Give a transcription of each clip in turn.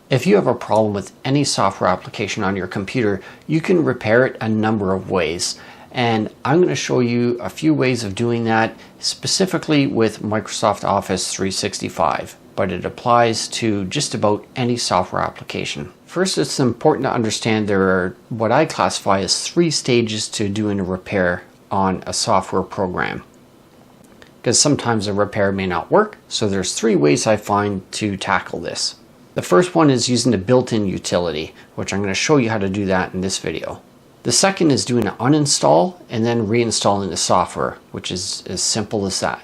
If you have a problem with any software application on your computer, you can repair it a number of ways. And I'm going to show you a few ways of doing that, specifically with Microsoft Office 365, but it applies to just about any software application. First, it's important to understand there are what I classify as 3 stages to doing a repair on a software program, because sometimes a repair may not work. So there's 3 ways I find to tackle this. The first one is using the built-in utility, which I'm going to show you how to do that in this video. The second is doing an uninstall and then reinstalling the software, which is as simple as that.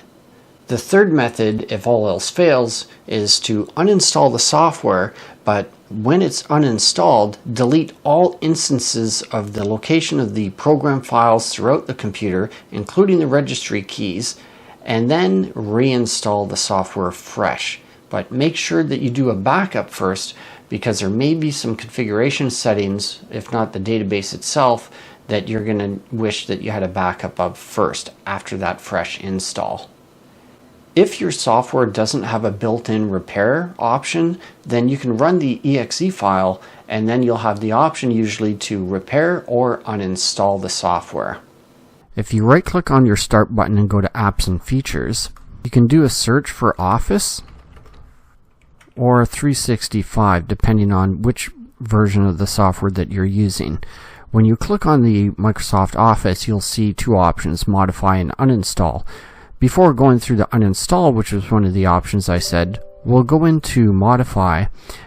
The third method, if all else fails, is to uninstall the software, but when it's uninstalled, delete all instances of the location of the program files throughout the computer, including the registry keys, and then reinstall the software fresh. But make sure that you do a backup first, because there may be some configuration settings, if not the database itself, that you're going to wish that you had a backup of first after that fresh install. If your software doesn't have a built-in repair option, then you can run the exe file and then you'll have the option usually to repair or uninstall the software. If you right-click on your Start button and go to Apps and Features, you can do a search for Office or 365, depending on which version of the software that you're using. When you click on the Microsoft Office, you'll see 2 options, Modify and Uninstall. Before going through the uninstall, which was one of the options I said, we'll go into Modify,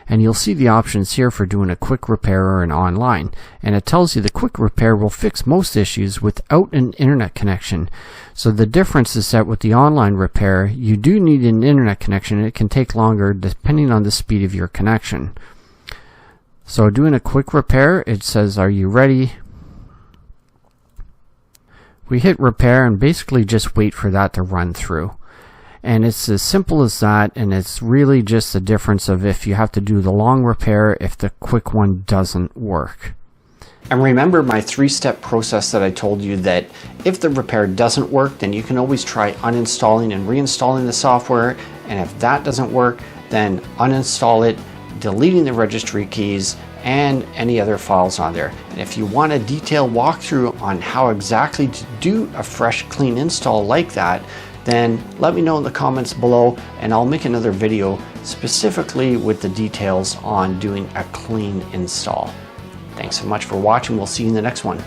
and you'll see the options here for doing a quick repair or an online. And it tells you the quick repair will fix most issues without an internet connection. So the difference is that with the online repair, you do need an internet connection. It can take longer depending on the speed of your connection. So doing a quick repair, it says, are you ready? We hit repair and basically just wait for that to run through. And it's as simple as that, and it's really just the difference of if you have to do the long repair if the quick one doesn't work. And remember my 3-step process that I told you, that if the repair doesn't work, then you can always try uninstalling and reinstalling the software, and if that doesn't work, then uninstall it, deleting the registry keys and any other files on there. And if you want a detailed walkthrough on how exactly to do a fresh clean install like that, then let me know in the comments below and I'll make another video specifically with the details on doing a clean install. Thanks so much for watching. We'll see you in the next one.